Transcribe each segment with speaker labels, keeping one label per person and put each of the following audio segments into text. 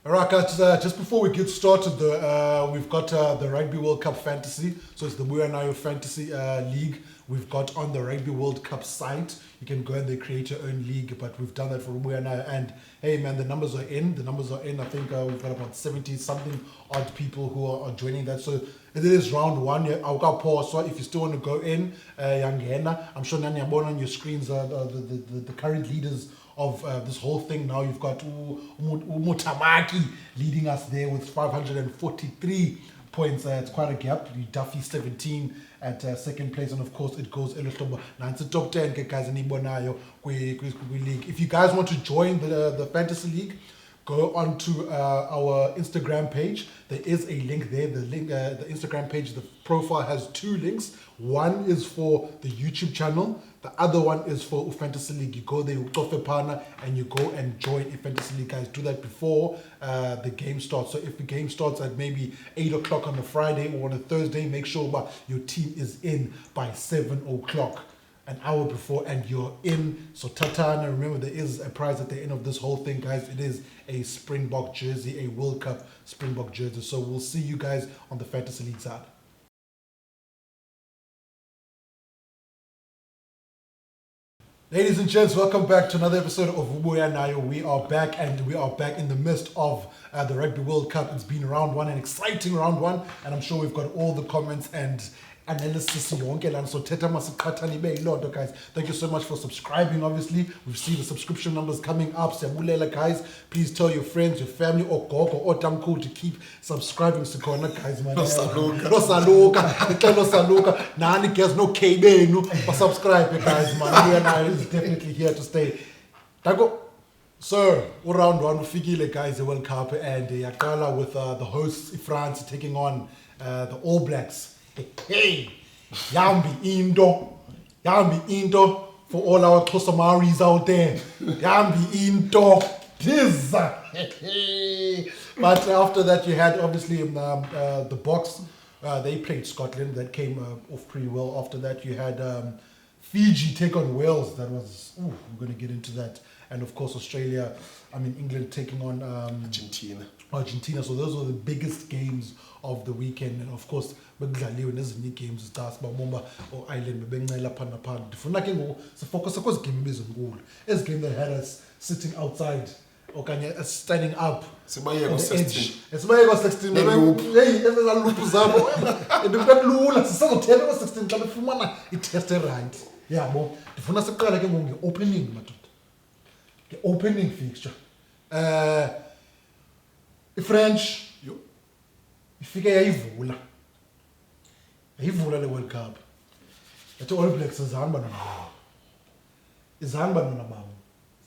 Speaker 1: All right, guys, just before we get started, we've got the Rugby World Cup Fantasy. So it's the Buanayo Fantasy League. We've got on the Rugby World Cup site. You can go and they create your own league, but we've done that for Buanayo. And hey, man, the numbers are in. I think we've got about 70-something odd people who are joining that. So it is round one. I'll pause. So if you still want to go in, Yangena, I'm sure Nani Abon on your screens are the current leaders of this whole thing. Now you've got Mutamaki leading us there with 543 points. It's quite a gap. Duffy 17 at second place, and of course it goes now it's the top 10 guys in Ibonayo league. If you guys want to join the fantasy league, go onto our Instagram page. There is a link there. The Instagram page, the profile has two links. One is for the YouTube channel. The other one is for Fantasy League. You go there, you go for partner, and you go and join a Fantasy League. Guys, do that before the game starts. So if the game starts at maybe 8 o'clock on a Friday or on a Thursday, make sure your team is in by 7 o'clock. An hour before, and you're in. So Tatana, remember there is a prize at the end of this whole thing, guys. It is a Springbok jersey, a World Cup Springbok jersey. So we'll see you guys on the Fantasy League side. Ladies and gents, welcome back to another episode of Ubuya Nayo. We are back, and we are back in the midst of the Rugby World Cup. It's been round one, an exciting round one, and I'm sure we've got all the comments and analysis. So guys, thank you so much for subscribing. Obviously, we've seen the subscription numbers coming up. Guys, please tell your friends, your family, or gogo or tamko to keep subscribing. So guys, man, no saluka, nani guys, no KB, no subscribe, guys, man. We and I is definitely here to stay. Tago. So, round one, we guys, the World Cup, and Yakala with the hosts, France, taking on the All Blacks. Hey, Yambi Indo for all our Tosamaris out there. Yambi Indo, this. But after that, you had obviously the Box. They played Scotland. That came off pretty well. After that, you had Fiji take on Wales. That was, we're going to get into that. And of course, England taking on Argentina. So those were the biggest games of the weekend. And of course, bekudlaliwe nezinye games stars Bamomba or Ireland bebencela phana phana. Ndifuna ke ngoku sifocus kwezi game ezinkulu. Ezi game that had us sitting outside okanye standing up.
Speaker 2: Sibayeke ko-16.
Speaker 1: Sibayeke ko-16. Hey, ezaa loop zabo. Bekulula sisazothetha ko-16 xa befumana i-test right. Yabo. Ndifuna siqale ke ngoku nge-opening madoda. The opening fixture. French, ifike yayivula le World Cup. Yathi All Blacks izihamba nonababo.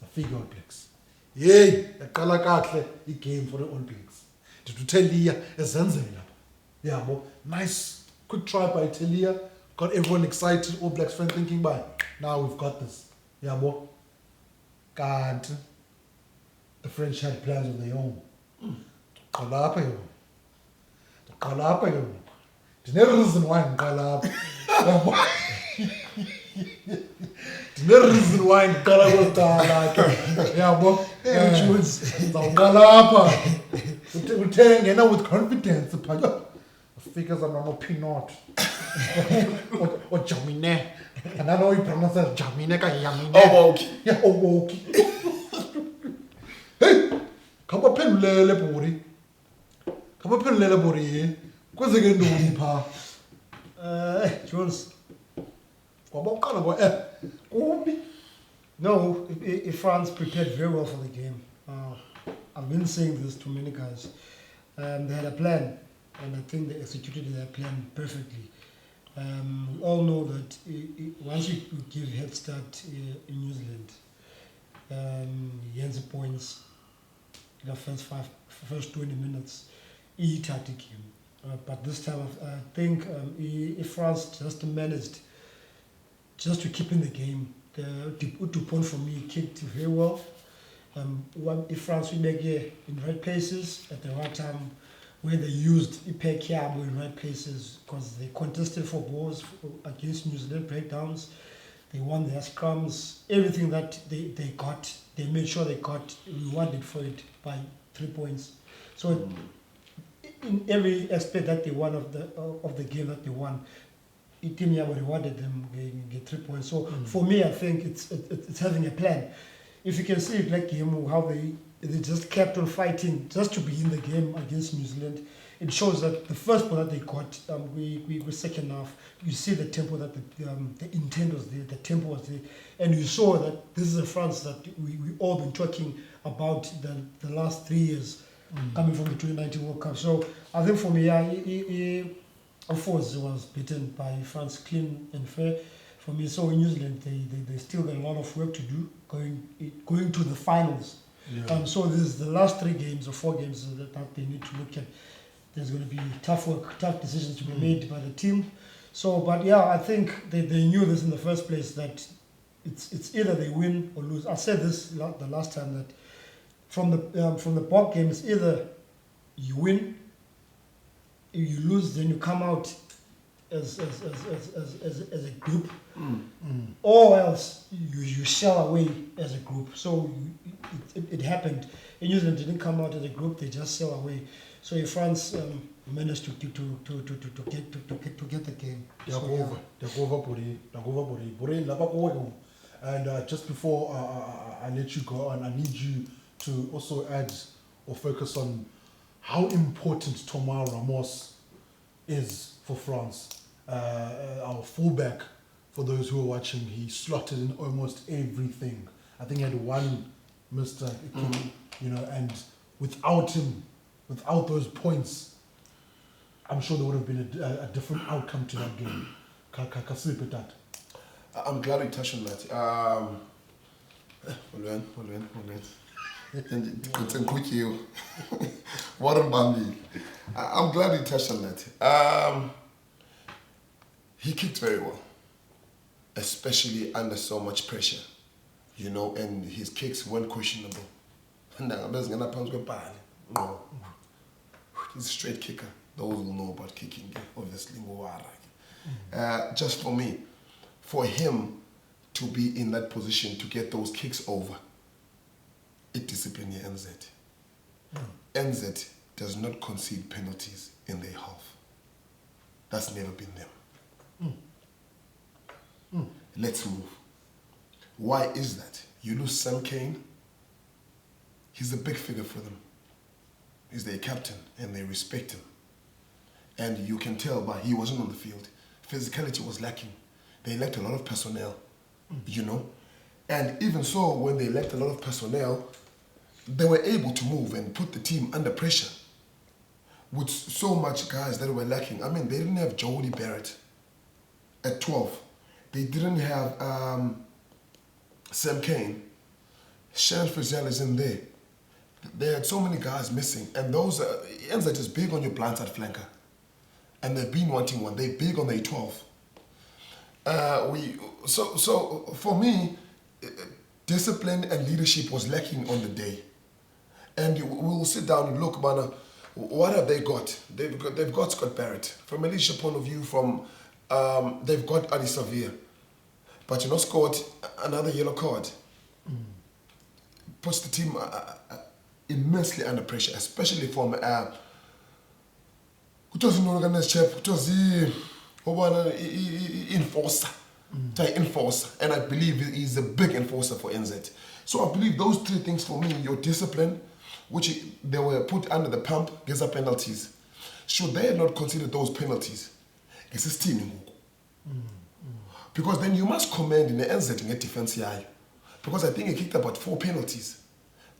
Speaker 1: Zafika All Blacks. Yey, yaqala kahle i-game for the All Blacks. Did uTelia ezenzela. Yabo, nice quick try by Telia. Got everyone excited. All Blacks fans thinking, now we've got this. Yabo. Can't. The French had plans of their own. Qalapha yo. Reason why ngiqala kokuqala ke. Yabo. Zawuqalapha. Uthenge with confidence phaya. Figures are no peanut. Or Jamine. And I know you pronounce that Jamine ka Yamine.
Speaker 2: Oboki.
Speaker 1: Yeah, Oboki. Hey, kaba phelulele bori. Kwenzeke ntoni pha?
Speaker 3: Jules.
Speaker 1: Kwabaqala kubi.
Speaker 3: No, France prepared very well for the game. I've been saying this to many guys. They had a plan, and I think they executed their plan perfectly. We all know that once you give head start in New Zealand, Jens points in the first 20 minutes, tactic him. But this time, I think if France just managed just to keep in the game, the point for me kicked very well. If France will make it in the right places at the right time, where they used Ipekiabo in right places, because they contested for balls against New Zealand breakdowns. They won their scrums. Everything that they got, they made sure they got rewarded for it by 3 points. So in every aspect that they won of the game that they won, team Yabo rewarded them get 3 points. So for me, I think it's having a plan. If you can see it like game, how they just kept on fighting just to be in the game against New Zealand. It shows that the first ball that they got, we were second half. You see the tempo that the intent was there, the tempo was there, and you saw that this is a France that we all been talking about the last 3 years, coming from the 2019 World Cup. So I think for me, of course, it was beaten by France, clean and fair. For me, so in New Zealand, they still got a lot of work to do going to the finals.
Speaker 1: Yeah.
Speaker 3: So this is the last 3 games or 4 games that they need to look at. There's going to be tough work, tough decisions to be made by the team. So, but yeah, I think they knew this in the first place, that it's either they win or lose. I said this the last time, that from the board game, it's either you win, you lose, then you come out as a group, or else you shell away as a group. So it happened. In New Zealand, didn't come out as a group; they just shell away. So if France managed to get the game.
Speaker 1: And just before I let you go on, I need you to also add or focus on how important Thomas Ramos is for France. Our fullback, for those who are watching, he slotted in almost everything. I think he had one missed kick, and without him, without those points, I'm sure there would have been a different outcome to that game.
Speaker 2: I'm glad you touched on that. I'm glad you touched on that. He kicked very well, especially under so much pressure, and his kicks weren't questionable. No. He's a straight kicker. Those who know about kicking, obviously. Just for me, for him to be in that position to get those kicks over, it disciplines NZ. NZ does not concede penalties in their half. That's never been them. Let's move. Why is that? You lose Sam Kane. He's a big figure for them. He's their captain and they respect him. And you can tell by he wasn't on the field. Physicality was lacking. They lacked a lot of personnel, And even so, when they lacked a lot of personnel, they were able to move and put the team under pressure with so much guys that were lacking. I mean, they didn't have Jody Barrett at 12. They didn't have Sam Kane. Shan Frizzell is in there. They had so many guys missing, and those NZ is big on your blindside flanker, and they've been wanting one. They're big on their 12. So for me, discipline and leadership was lacking on the day, and we'll sit down and look, man. What have they got? They've got Scott Barrett. From a leadership point of view, they've got Adi Savia, but scored another yellow card. Puts the team immensely under pressure, especially from enforcer, and I believe he's a big enforcer for NZ. So I believe those 3 things for me: your discipline, which they were put under the pump, gives up penalties. Should they have not considered those penalties? It's a steaming. Because then you must command in the NZ to get defense here. Because I think he kicked about 4 penalties.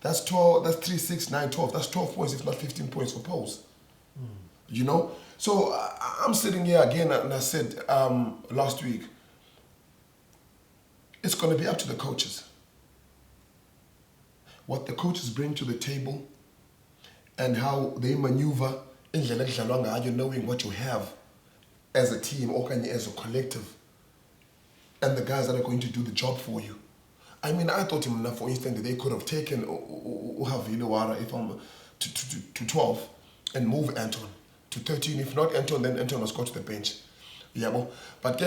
Speaker 2: That's 12, that's 3, 6, 9, 12. That's 12 points, if not 15 points for Poles. So I'm sitting here again, and I said last week, it's going to be up to the coaches. What the coaches bring to the table and how they maneuver, knowing what you have as a team or as a collective, and the guys that are going to do the job for you. I mean, I thought for instance, that they could have taken Uhavile to 12 and move Anton to 13. If not Anton, then Anton must go to the bench. Yeah, but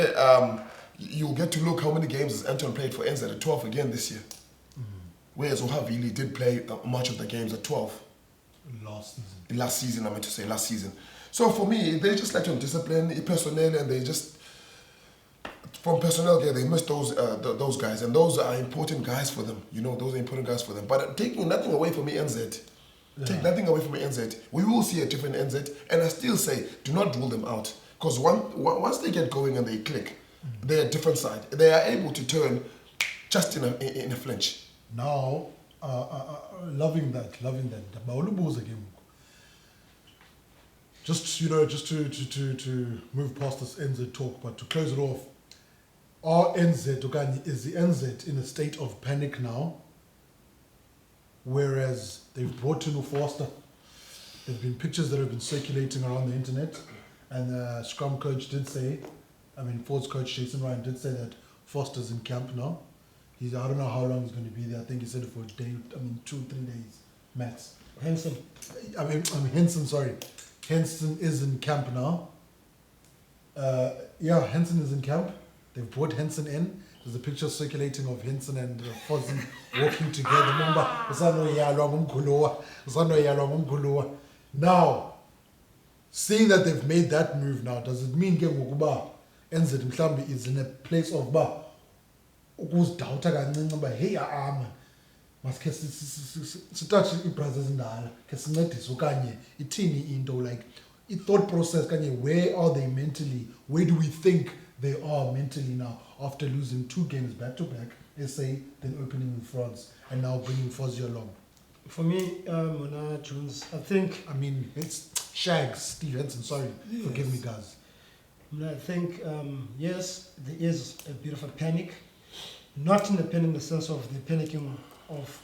Speaker 2: you'll get to look how many games has Anton played for NZ at 12 again this year. Whereas Uhavile did play much of the games at 12.
Speaker 1: Last season.
Speaker 2: I meant to say last season. So for me, they just lack on discipline, personnel, and they just from personnel there they miss those guys, and those are important guys for them. You know, those are important guys for them. But taking nothing away from NZ, take nothing away from NZ. We will see a different NZ, and I still say do not rule them out because once they get going and they click, they're a different side. They are able to turn just in a flinch.
Speaker 1: Now, loving that. Mawulubuza ke ngoku. Just to move past this NZ talk, but to close it off, is the NZ in a state of panic now? Whereas they've brought in Foster. There've been pictures that have been circulating around the internet, and the Scrum coach did say, Ford's coach Jason Ryan did say that Foster's in camp now. I don't know how long he's going to be there. I think he said it for a day, 2-3 days max.
Speaker 3: Henson.
Speaker 1: Henson, sorry. Henson is in camp now. Henson is in camp. They've brought Henson in. There's a picture circulating of Henson and Fozzie walking together. Now, seeing that they've made that move now, does it mean Enzo Mhlambi is in a place of ukuzidawutha kancinci uba hey masikhe sithathe iibrazil ezindala khe sincedise okanye ithini into, like i-thought process kanye where are they mentally, where do we think they are mentally now after losing 2 games back to back, SA, then opening in France and now bringing Fozzie along?
Speaker 3: For me, Mona Jones, I think...
Speaker 1: it's Shags, Steve Henson, sorry, forgive me guys.
Speaker 3: I think, yes, there is a bit of a panic. Not in the panic in the sense of the panicking of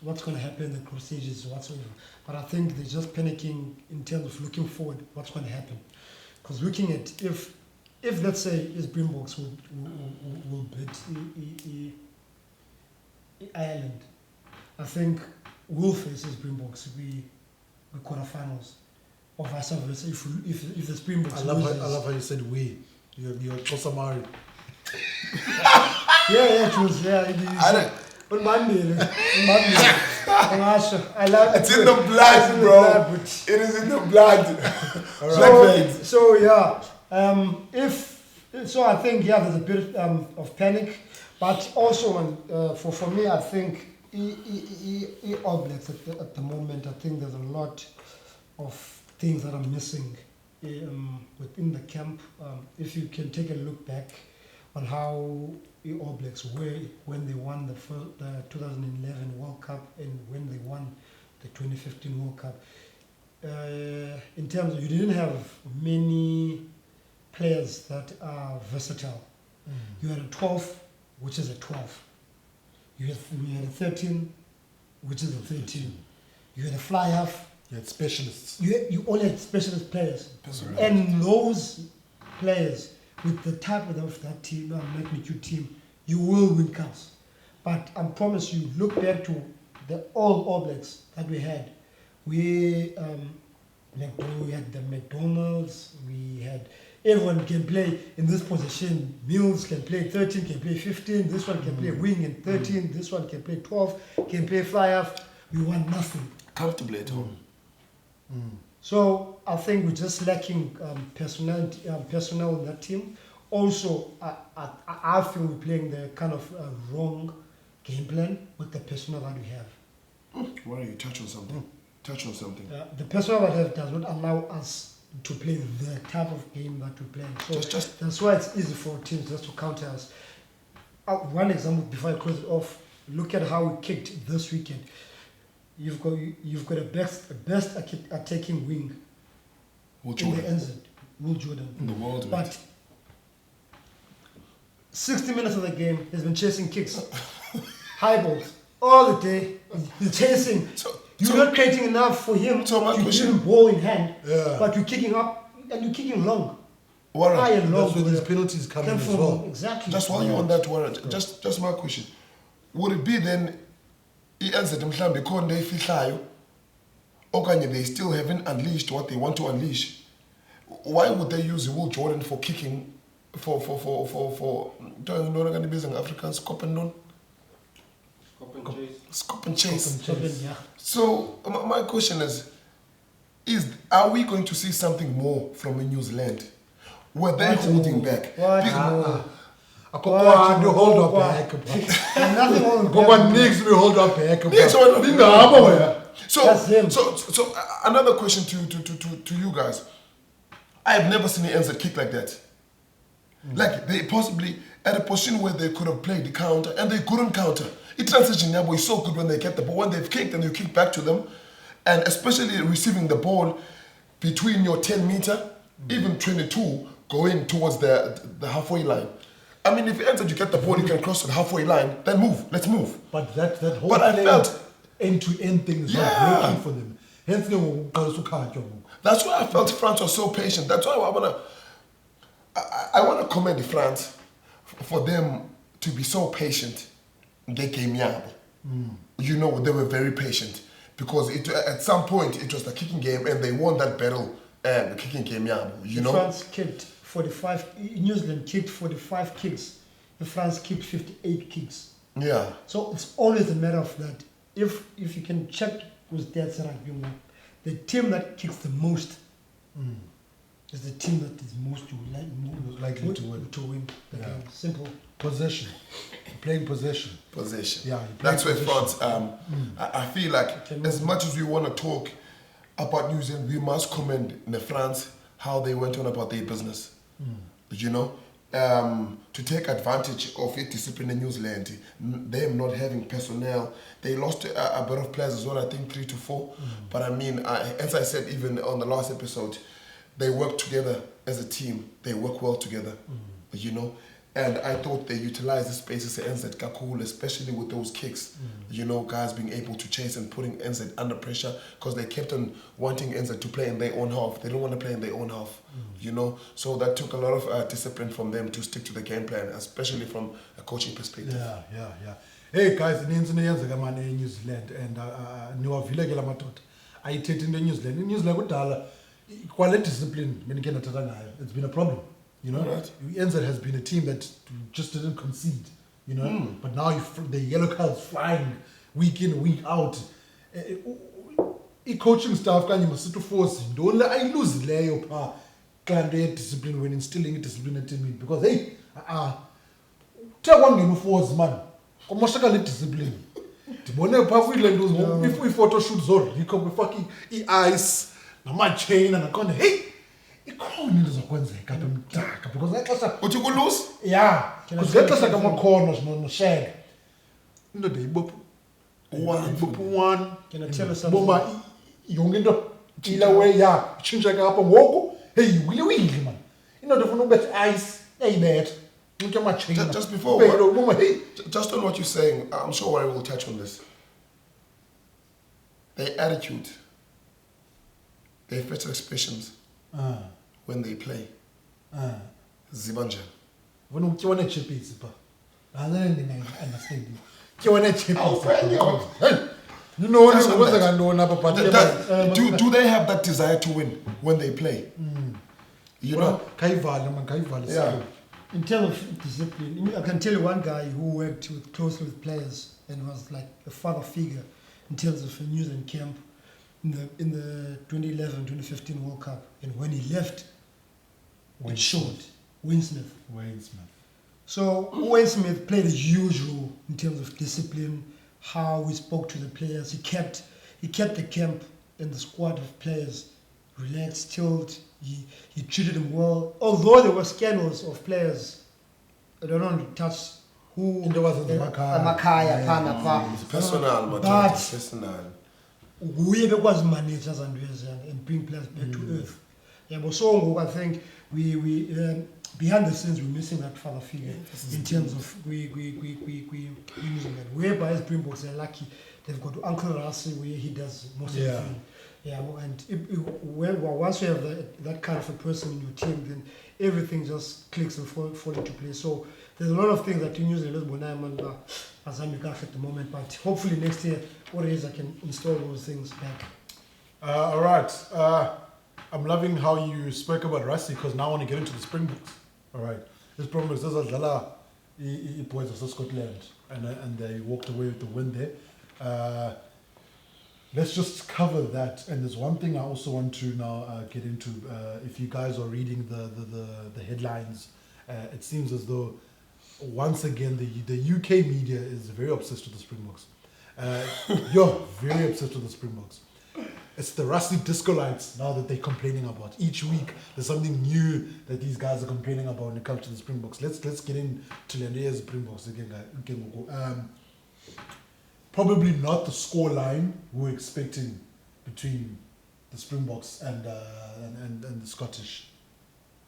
Speaker 3: what's going to happen in the group stages whatsoever, but I think they're just panicking in terms of looking forward, what's going to happen. Because looking at, if let's say, Springboks will beat Ireland, I think we'll face Springboks to be the quarterfinals, or vice versa. If the Springboks
Speaker 1: I love how you said we. You're Kosamari.
Speaker 3: It was, on Monday. I love
Speaker 2: it's in the blood, bro. It is in the blood.
Speaker 3: I think there's a bit of panic, but also for me, I think All Blacks at the moment, I think there's a lot of things that are missing within the camp. If you can take a look back on how the All Blacks were when they won the 2011 World Cup and when they won the 2015 World Cup. In terms of, you didn't have many players that are versatile. You had a 12, which is a 12. You had a 13, which is a 13. You had a fly half.
Speaker 1: You had specialists.
Speaker 3: You only had specialist players. And those players, with the type of that team, magnitude team, you will win cups. But I promise you, look back to the All Blacks that we had. We had the McDonald's, we had everyone can play in this position. Mills can play 13, can play 15, this one can play wing in 13, this one can play 12, can play fly half. We want nothing.
Speaker 2: Comfortably at home.
Speaker 3: So I think we're just lacking personnel in that team. Also, I feel we're playing the kind of wrong game plan with the personnel that we have.
Speaker 2: Why don't you touch on something?
Speaker 3: The personnel that we have does not allow us to play the type of game that we play. So that's why it's easy for teams just to counter us. One example before I close it off, look at how we kicked this weekend. You've got a best attacking wing in the NZ, Will Jordan.
Speaker 2: In the world,
Speaker 3: but 60 minutes of the game, he's been chasing kicks, high balls, all the day. He's chasing. You're not creating enough for him to give him ball in hand, but you're kicking up and you're kicking long. High and long.
Speaker 1: That's where these penalties come in as well.
Speaker 3: Exactly.
Speaker 2: Just while you're on that, Warren, just my question. Would it be then, mhlambe khona efihlayo okanye they still haven't unleashed what they want to unleash? Why would they use Will Jordan for kicking for Africans Copenhagen? Scope and chase.
Speaker 3: Yeah.
Speaker 2: So my question is are we going to see something more from New Zealand? Were they holding back?
Speaker 3: What?
Speaker 1: You hold up back.
Speaker 3: Nothing on
Speaker 1: Go on, next we hold up back.
Speaker 2: Next one.
Speaker 3: That's him.
Speaker 2: So another question to you guys. I have never seen the NZ kick like that. Like they possibly at a position where they could have played the counter and they couldn't counter. It transition Yabo is so good when they get the ball. When they've kicked and you kick back to them, and especially receiving the ball between your 10 meter, even 22, going towards the halfway line. I mean, if you enter, you get the ball, you can cross the halfway line, then move. Let's move.
Speaker 1: But that whole
Speaker 2: But I felt
Speaker 1: end-to-end thing is not working for them. Hence,
Speaker 2: that's why I felt France was so patient. That's why I wanna commend France for them to be so patient. They came yabo. You know, they were very patient because at some point it was the kicking game and they won that battle and the kicking game yabo. You know,
Speaker 3: France kicked 45. New Zealand kicked 45 kicks. France kicked 58 kicks.
Speaker 2: Yeah.
Speaker 3: So it's always a matter of that. If you can check with that rugby, the team that kicks the most is the team that is most
Speaker 1: likely to win.
Speaker 3: the game. Simple.
Speaker 1: Possession. Playing possession.
Speaker 2: Possession.
Speaker 1: Yeah.
Speaker 2: That's where France, I feel like as much as we want to talk about New Zealand, we must commend the France how they went on about their business. You know, to take advantage of it, discipline in New Zealand, them not having personnel. They lost a bit of players as well, I think 3 to 4. But I mean, as I said even on the last episode, they work together as a team. They work well together, you know. And I thought they utilized the spaces to NZ Kakul, especially with those kicks. You know, guys being able to chase and putting NZ under pressure because they kept on wanting NZ to play in their own half. They don't want to play in their own half, you know. So that took a lot of discipline from them to stick to the game plan, especially from a coaching perspective.
Speaker 1: Yeah. Hey guys, ininzi niyenzeka manje eNew Zealand and niwavilekela madoda. Ayithethi into eNew Zealand. iNew Zealand kudala kwale discipline benike nathatha ngayo. It's been a problem. You know,
Speaker 2: Right.
Speaker 1: NZ has been a team that just didn't concede, you know. But now the yellow cards flying week in, week out. Coaching staff kanye masithi force don't le ayiluzileyo pha kanti ye-discipline when instilling i-discipline etimini because hey the kwangena uforce man komoshakala i-discipline ndibone phaa kuyile nto if we-photoshoot zoriko kwifake i-ice namachain naqonda hey ikhona into zokwenzeka apha emdaka because ngexesha
Speaker 2: Would you go lose?
Speaker 1: yeah because ngexesha kamakhono noshega indoda ibophu one
Speaker 3: Can I tell you something?
Speaker 1: boma yonke into tshila way ya itshintsheka apha ngoku hey uyile man indoda efuna ukubetha ice yayibetha unke amachina
Speaker 2: Just before
Speaker 1: boma hey
Speaker 2: just on what you're saying, I'm sure I will touch on this. Their attitude, their facial expressions when they play. Zibanja.
Speaker 1: ufuna ukutyiwa neechipisi pha nale ndingayi-understand tyiwa neechipisi hey you know
Speaker 2: That's not
Speaker 1: kwenzeka
Speaker 2: bad.
Speaker 1: ntoni apha but
Speaker 2: Do they have that desire to win when they play? You know?
Speaker 1: khayivale man khayivale
Speaker 2: Yeah.
Speaker 3: In terms of discipline, I can tell you one guy who worked closely with players and was like a father figure in terms of a New Zealand camp in the 2011-2015 World Cup. And when he left, it showed. Wayne Smith. So Wayne Smith played a huge role in terms of discipline, how he spoke to the players. He kept the camp and the squad of players relaxed, chilled. He treated them well. Although there were scandals of players, I don't want to touch who.
Speaker 1: Into wasemakhaya.
Speaker 3: Amakhaya, phana pha.
Speaker 2: It's personal,
Speaker 3: But
Speaker 2: personal.
Speaker 3: we bekwazi managers and bring players back to earth. Yeah, but so I think we behind the scenes we're missing that father figure in terms of we using that. Whereby as Springboks are lucky, they've got Uncle Rwc where he does most of the thing. Yeah, and once you have that kind of a person in your team, then everything just clicks and fall into place. So there's a lot of things that you use in this Bonaiman as I'm at the moment, but hopefully next year, what it is, I can install those things back.
Speaker 1: All right. I'm loving how you spoke about Rwc because now I want to get into the Springboks. All right. This problem is there's a boys of Scotland. and they walked away with the win there. Let's just cover that. And there's one thing I also want to now get into. If you guys are reading the headlines, it seems as though once again the UK media is very obsessed with the Springboks. You're very obsessed with the Springboks. It's the rusty disco lights now that they're complaining about. Each week there's something new that these guys are complaining about when it comes to the Springboks. Let's get into Lende's Springboks again. Probably not the score line we're expecting between the Springboks and the Scottish.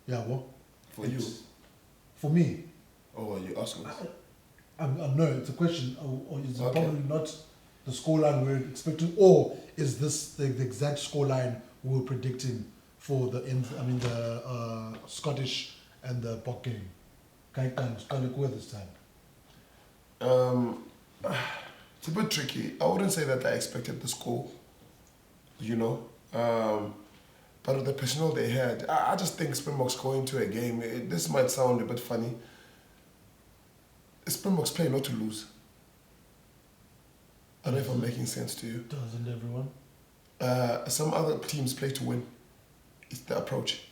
Speaker 1: Yeah, well,
Speaker 2: For you?
Speaker 1: For me.
Speaker 2: Oh, are you asking us?
Speaker 1: No, it's a question. Or is it
Speaker 2: Okay.
Speaker 1: probably not the scoreline we're expecting, or is this the exact scoreline we were predicting for the Scottish and the Bok game? Can't go this time.
Speaker 2: It's a bit tricky. I wouldn't say that I expected the score, but with the personnel they had, I just think Springboks go into a game. This might sound a bit funny. Springboks play not to lose. I don't know if I'm making sense to you.
Speaker 1: Doesn't everyone?
Speaker 2: Some other teams play to win. It's the approach.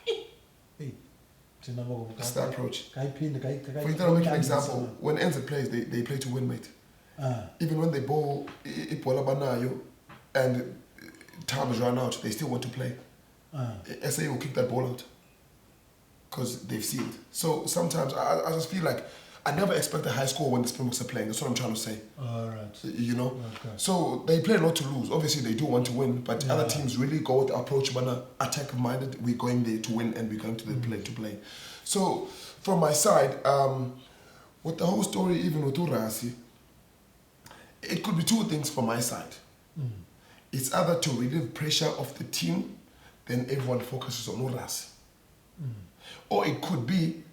Speaker 2: It's the approach. For you to make an example, when NZ plays, they play to win, mate. Even when they bowl Ipola Banayo and time is run out, they still want to play. SA will kick that ball out because they've seen it. So sometimes I just feel like I never expect a high score when the Springboks are playing. That's what I'm trying to say.
Speaker 1: All right.
Speaker 2: Okay. So they play not to lose. Obviously, they do want to win, but other teams really go with the approach, attack minded. We're going there to win, and we're going to the play to play. So from my side, with the whole story, even with Rwc, it could be two things from my side. It's either to relieve pressure of the team, then everyone focuses on Rwc. Or it could be,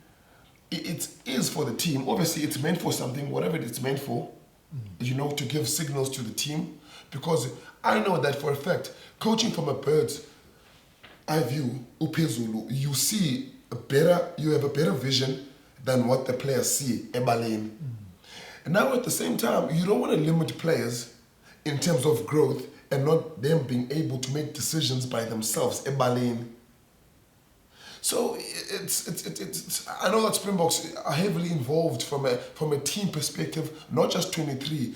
Speaker 2: it is for the team. Obviously, it's meant for something, whatever it's meant for, to give signals to the team. Because I know that for a fact, coaching from a bird's eye view, uphezulu, you have a better vision than what the players see, ebaleni. And now at the same time, you don't want to limit players in terms of growth and not them being able to make decisions by themselves, ebaleni. So it's I know that Springboks are heavily involved from a team perspective, not just 23.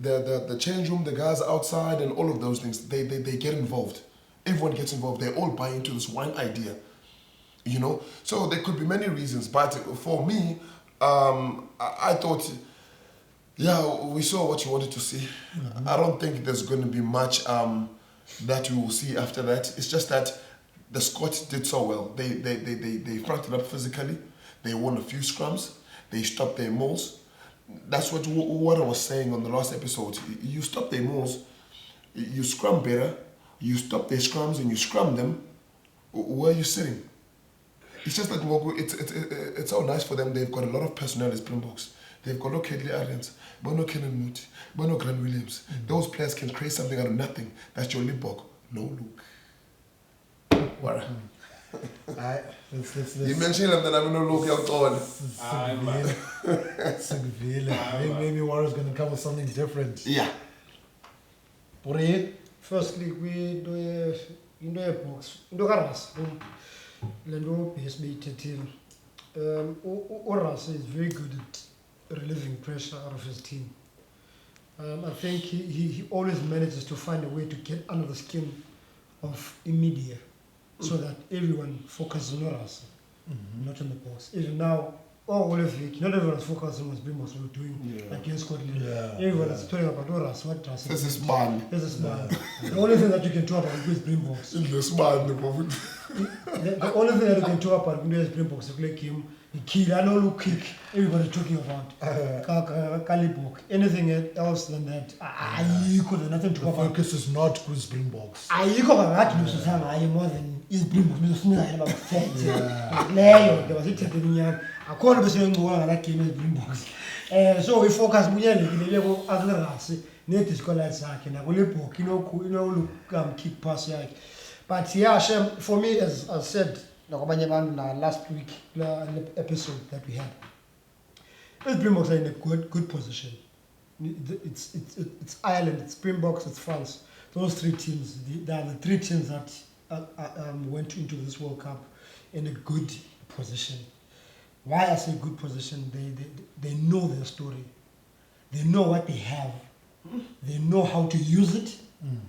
Speaker 2: The change room, the guys outside and all of those things, they get involved. Everyone gets involved. They all buy into this one idea. So there could be many reasons, but for me, I thought, we saw what you wanted to see. I don't think there's going to be much that we will see after that. It's just that the Scots did so well. They front it up physically. They won a few scrums. They stopped their mauls. That's what I was saying on the last episode. You stop their mauls, you scrum better, you stop their scrums and you scrum them. Where are you sitting? It's just like it's so nice for them. They've got a lot of personnel as Springboks. They've got no Kedley Arians, no Kenan Mooti, no Grant Williams. Those players can create something out of nothing. That's your Limbok. No look. What? You mentioned that I'm no look out on.
Speaker 1: Maybe Warren's going to come with something different.
Speaker 2: Yeah.
Speaker 3: Firstly, we do a box. Do Rwc. Lendo BSB 13. Rwc is very good at relieving pressure out of his team. I think he always manages to find a way to get under the skin of media so that everyone focuses on Rwc, not on the box. Even now, all of it, not everyone's focusing on what Springboks were doing against Scotland. Everyone is talking about Rwc, what Rwc.
Speaker 2: This is man.
Speaker 3: The only thing that you can talk about is Springboks.
Speaker 2: This man,
Speaker 3: the only thing that you can talk about is Springboks. Like him, he killed, I know look kick. Everybody talking about Kalibok. Anything else than that, there's nothing to talk about.
Speaker 1: Focus is not with Springboks.
Speaker 3: More than is Springboks. There was it. I call it that game is Springboks. So we focus on the level of the Rwc. Net is called like kick pass. But for me, as I said, last week episode that we had, Springboks are in a good position. It's Ireland, it's Springboks, it's France. Those three teams, they are the three teams that went into this World Cup in a good position. Why I say good position? They know their story. They know what they have. They know how to use it,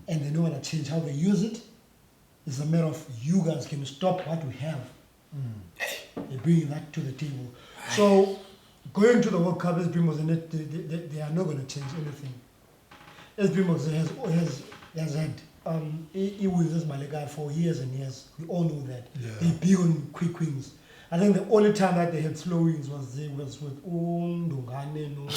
Speaker 3: and they know how to change how they use it. It's a matter of you guys can stop what we have. They're bringing that to the table. So going to the World Cup, Springboks, they are not going to change anything. Springboks has had he with this Malaga for years and years. We all know that.
Speaker 1: Yeah.
Speaker 3: They're big on quick wings. I think the only time that they had slow wings was with Ndungane, no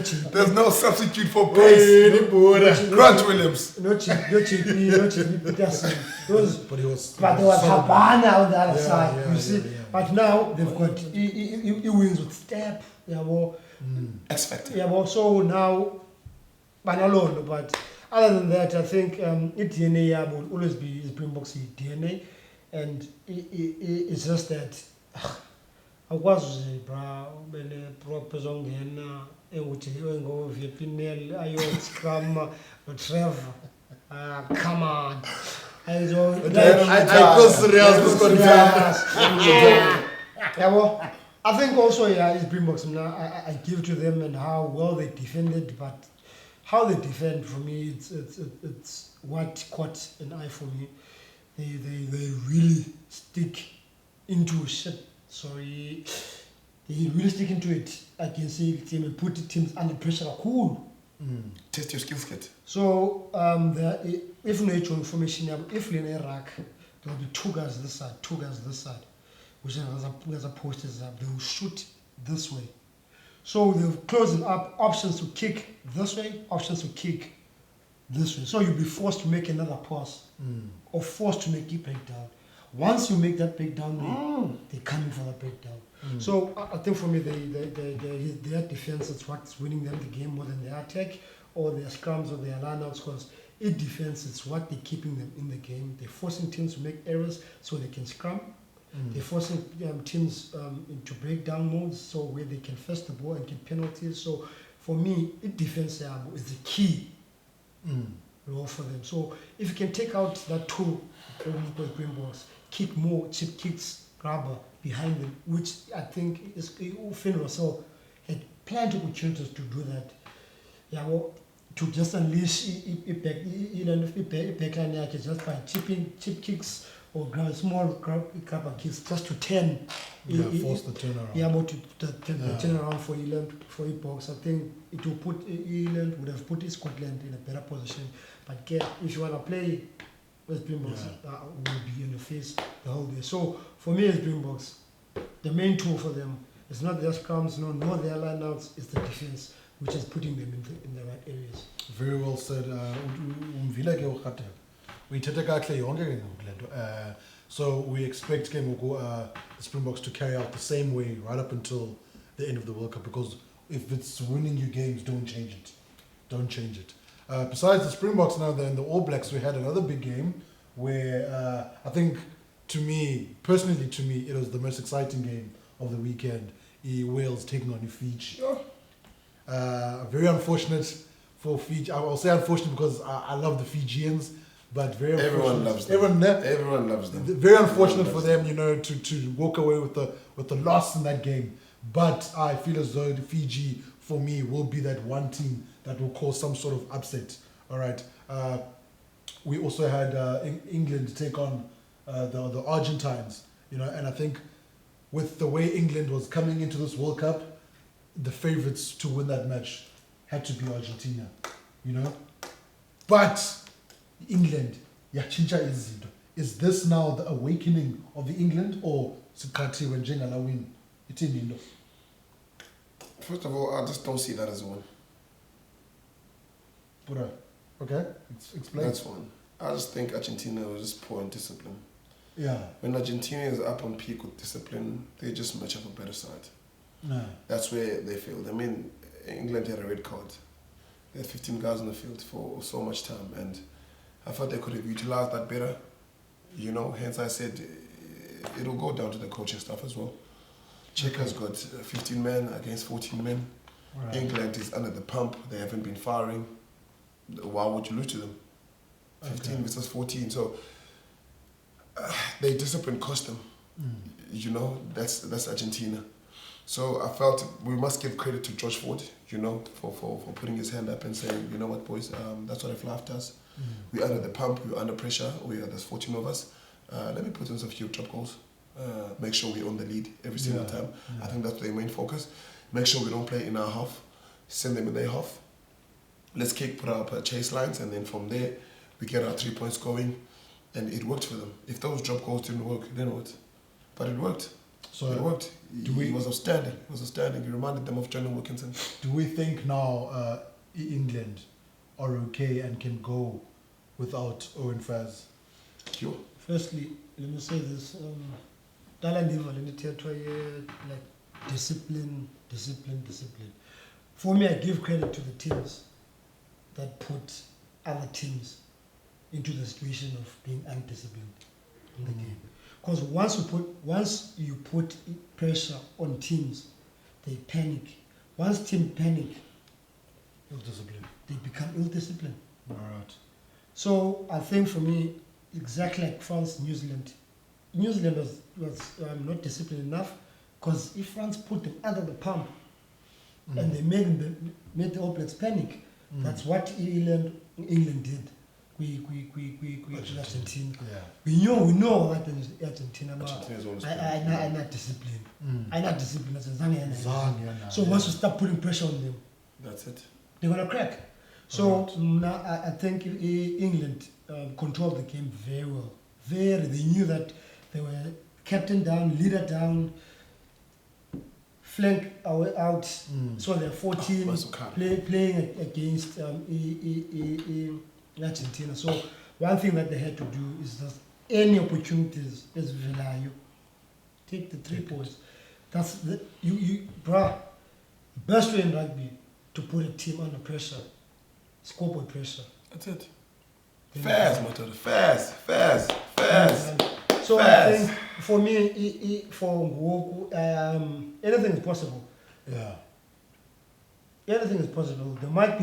Speaker 3: Chippy.
Speaker 2: There's no substitute for pace. Grant Williams.
Speaker 3: No Chippy, no Chippy Peterson.
Speaker 1: But there was
Speaker 3: Habana on the other
Speaker 1: Yeah,
Speaker 3: side.
Speaker 1: yeah,
Speaker 3: You see,
Speaker 1: yeah.
Speaker 3: but now they've got he wins with step. Yeah, well,
Speaker 2: X Factor.
Speaker 3: yeah, well, so now, Banalone. But other than that, I think DNA will always be Springboks DNA. And it's just that akwazi bra bele proper zongena ukuthi ngoVPNL ayo scrum Trevor come on
Speaker 1: I feel serious this
Speaker 3: yeah, I think also it's Springboks now I give to them and how well they defended, but how they defend for me it's what caught an eye for me. They really stick into shit. Sorry, they really stick into it against the team and put the teams under pressure. Cool.
Speaker 2: Test your skill set.
Speaker 3: So if natural information, if in Iraq, there will be two guys this side, which there's a posters up. They will shoot this way. So they're closing up options to kick this way, options to kick this way. So you'll be forced to make another pass or forced to make it breakdown. Once you make that breakdown, they're coming for that breakdown. So I think for me, their defense is what's winning them the game more than their attack or their scrums or their lineouts, because it defense is what they're keeping them in the game. They're forcing teams to make errors so they can scrum. They're forcing teams into breakdown modes so where they can first the ball and get penalties. So for me, it defense is the key role for them. So if you can take out that tool for green balls, kick more chip kicks, grabber behind them, which I think is Finn Russell had plenty of opportunities to do that. Yeah, well, to just unleash backline just by chip kicks or small grabber kicks just to turn.
Speaker 1: Force the turnaround.
Speaker 3: Yeah, about to turn around for Ireland, for Box. I think it will put Ireland would have put Scotland in a better position. But if you want to play with Springboks, will be in the face the whole day. So for me, as Springboks, the main tool for them is not their scrums, nor their lineouts, it's the defense, which is putting them in the right areas.
Speaker 1: Very well said. So we expect the Springboks to carry out the same way right up until the end of the World Cup, because if it's winning you games, don't change it. Don't change it. Besides the Springboks now, then the All Blacks, we had another big game where I think, personally to me, it was the most exciting game of the weekend. Wales taking on Fiji. Very unfortunate for Fiji. I will say unfortunate because I love the Fijians, but very
Speaker 2: Everyone loves them. Everyone loves them.
Speaker 1: Very unfortunate for them, to walk away with the loss in that game. But I feel as though the Fiji, for me, will be that one team that will cause some sort of upset. All right. We also had England take on the Argentines, and I think with the way England was coming into this World Cup, the favourites to win that match had to be Argentina, But England, is this now the awakening of the England, or Sikati when Jengala win? It's in
Speaker 2: First of all, I just don't see that as a win.
Speaker 1: Okay, explain.
Speaker 2: That's one. I just think Argentina was just poor in discipline.
Speaker 1: Yeah.
Speaker 2: When Argentina is up on peak with discipline, they just match up a better side.
Speaker 1: No.
Speaker 2: That's where they failed. I mean, England had a red card. They had 15 guys on the field for so much time, and I thought they could have utilized that better. Hence I said it'll go down to the coaching staff as well. Czech has got 15 men against 14 men.
Speaker 1: Right.
Speaker 2: England is under the pump. They haven't been firing. Why would you lose to them? 15 versus 14. So their discipline cost them. You know, that's Argentina. So I felt we must give credit to George Ford, you know, for putting his hand up and saying, you know what, boys, that's what I've laughed us. We're under the pump, we're under pressure, there's 14 of us. Let me put in some few drop goals. Make sure we own the lead every single time. I think that's their main focus. Make sure we don't play in our half. Send them in their half. Let's put up chase lines, and then from there, we get our 3 points going. And it worked for them. If those drop goals didn't work, then what? But it worked.
Speaker 1: So
Speaker 2: it worked. He was outstanding. He was outstanding. He reminded them of Johnny Wilkinson.
Speaker 1: do we think now England are okay and can go without Owen Faz?
Speaker 2: Sure.
Speaker 3: Firstly, let me say this. Like discipline. For me, I give credit to the teams that put other teams into the situation of being undisciplined in the game. Because once you put pressure on teams, they panic. Once teams panic,
Speaker 1: Ill-disciplined.
Speaker 3: they become ill-disciplined.
Speaker 1: All right.
Speaker 3: So I think for me, exactly like France, New Zealand was not disciplined enough, because if France put them under the pump and they made the All Blacks panic, that's what England did. We Argentina.
Speaker 1: Yeah.
Speaker 3: We know that Argentina, but
Speaker 2: Argentina's always
Speaker 3: I'm not disciplined. I'm not disciplined.
Speaker 1: Zang,
Speaker 3: So once you start putting pressure on them,
Speaker 2: That's it.
Speaker 3: they're gonna crack. So now I think England controlled the game very well. They knew that they were captain down, leader down, flank out. So they're 14 playing against Argentina. So one thing that they had to do is just any opportunities is value. Take the 3 points. That's the best way in rugby to put a team under pressure. Scoreboard pressure.
Speaker 2: That's it. Fast, Matter. Fast.
Speaker 3: So
Speaker 2: fast.
Speaker 3: I think for me, for Ngoku, anything is possible.
Speaker 1: Yeah.
Speaker 3: Anything is possible. There might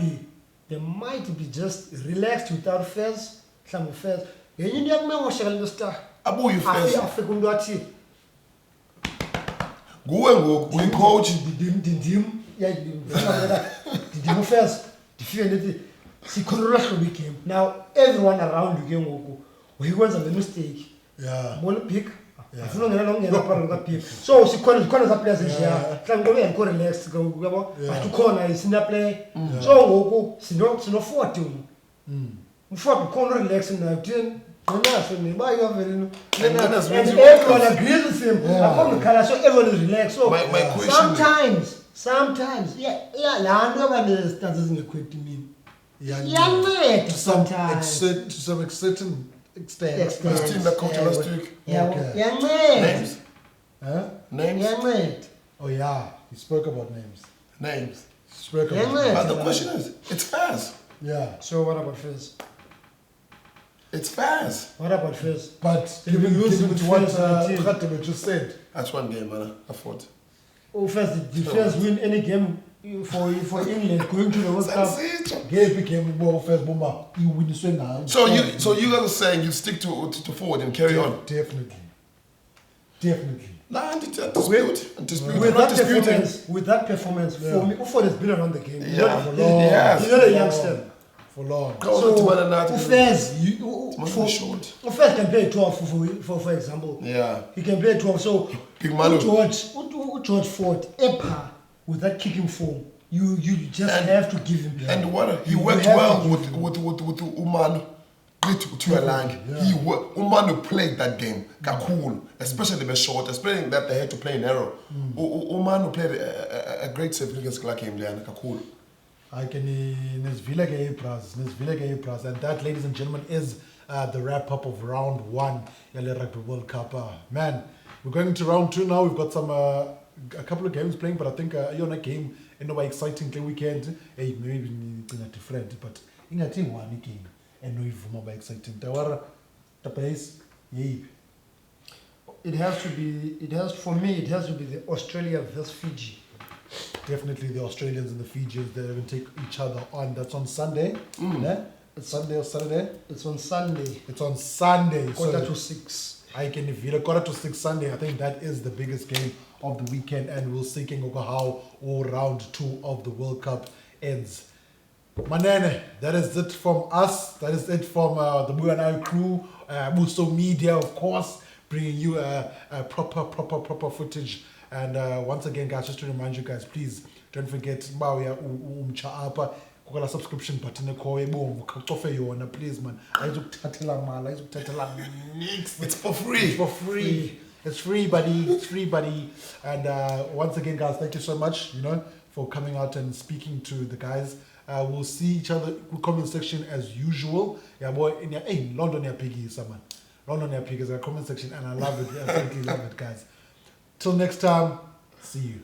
Speaker 3: be just relaxed without fears. Some fears.
Speaker 2: Abuye first.
Speaker 3: Afike umuntu athi
Speaker 2: Nguwe ngoku uyi-coach.
Speaker 3: Ndim first. Ndifike ndithi sikhulula hlobo igame. Now everyone around you ke ngoku uyikwenza le mistake.
Speaker 1: Yeah.
Speaker 3: Ball pick.
Speaker 1: Yeah.
Speaker 3: Afuna ungena nongena phakathi kwa pick. So sikhona za players nje. Mhlawumbe ngoba yakho relax uyabo. But ukhona isina play. So ngoku sino 40. Mfowethu khona relax nayo 10. Ngonaso niba yavele no. And everyone agrees with him. Akho mkhala so everyone is relaxed. So
Speaker 2: My question
Speaker 3: sometimes yeah la nto abantu stars ezingekwethi mina.
Speaker 1: Yeah.
Speaker 3: Sometimes.
Speaker 1: To some certain extent.
Speaker 2: This team that coached last week.
Speaker 3: Yeah.
Speaker 2: Names.
Speaker 1: Huh?
Speaker 2: Names.
Speaker 1: Oh yeah, he spoke about names.
Speaker 2: Names.
Speaker 1: Spoke about
Speaker 3: Yeah,
Speaker 1: names.
Speaker 2: But the question is, it's fast.
Speaker 1: Yeah.
Speaker 3: So what about first?
Speaker 2: It's fast.
Speaker 3: What about first?
Speaker 1: But
Speaker 3: They've been losing
Speaker 1: given to what
Speaker 3: first in the team.
Speaker 1: Khatebe just said.
Speaker 2: That's one game, man. I fought.
Speaker 3: Oh, first, did first win any game for England going to the World Cup?
Speaker 1: Gay became more first bomber. You win so now.
Speaker 2: So you guys are saying you stick to forward and carry on.
Speaker 1: Definitely.
Speaker 2: Nah, dispute.
Speaker 3: With that performance, for me, Uford has been around the game.
Speaker 2: Yeah.
Speaker 3: He's not a youngster.
Speaker 1: For long.
Speaker 2: So
Speaker 3: Uford can play 12 for example.
Speaker 2: Yeah.
Speaker 3: He can play 12. So
Speaker 2: Big Manu.
Speaker 3: George Ford, Epa, with that kicking form, you just have to give him.
Speaker 2: And what he worked well with Umanu. Umanu played that game. Kakul, especially the short, especially that they had to play narrow. Umanu played a great save against Clark-Game there. Kakul.
Speaker 1: I can Nesvila Pras, and that, ladies and gentlemen, is the wrap up of round 1 Yale Rugby World Cup. Man, we're going into round 2 now. We've got some a couple of games playing, but I think you're on a game in a way exciting play weekend. Hey, maybe it's different, but in a team one game and no even more exciting. The place, yeah.
Speaker 3: it has to be. It has for me. It has to be the Australia versus Fiji.
Speaker 1: Definitely the Australians and the Fijians, they're going to take each other on. That's on Sunday. Yeah? It's Sunday or Saturday?
Speaker 3: It's on Sunday,
Speaker 1: It's on Sunday.
Speaker 3: quarter to 6.
Speaker 1: I can if you quarter to 6 Sunday. I think that is the biggest game of the weekend, and we'll see how all round 2 of the World Cup ends. Manene, that is it from us. That is it from the Buanai crew. Muso Media, of course, bringing you proper footage. And once again, guys, just to remind you guys, please don't forget the subscription button. Please, man.
Speaker 2: It's for free.
Speaker 1: It's for free. It's free, buddy. It's free, buddy. And once again, guys, thank you so much, for coming out and speaking to the guys. We'll see each other in the comment section as usual. Yeah, boy, hey, London, your piggy, someone. London, your piggy is a comment section, and I love it. I absolutely love it, guys. Till next time, see you.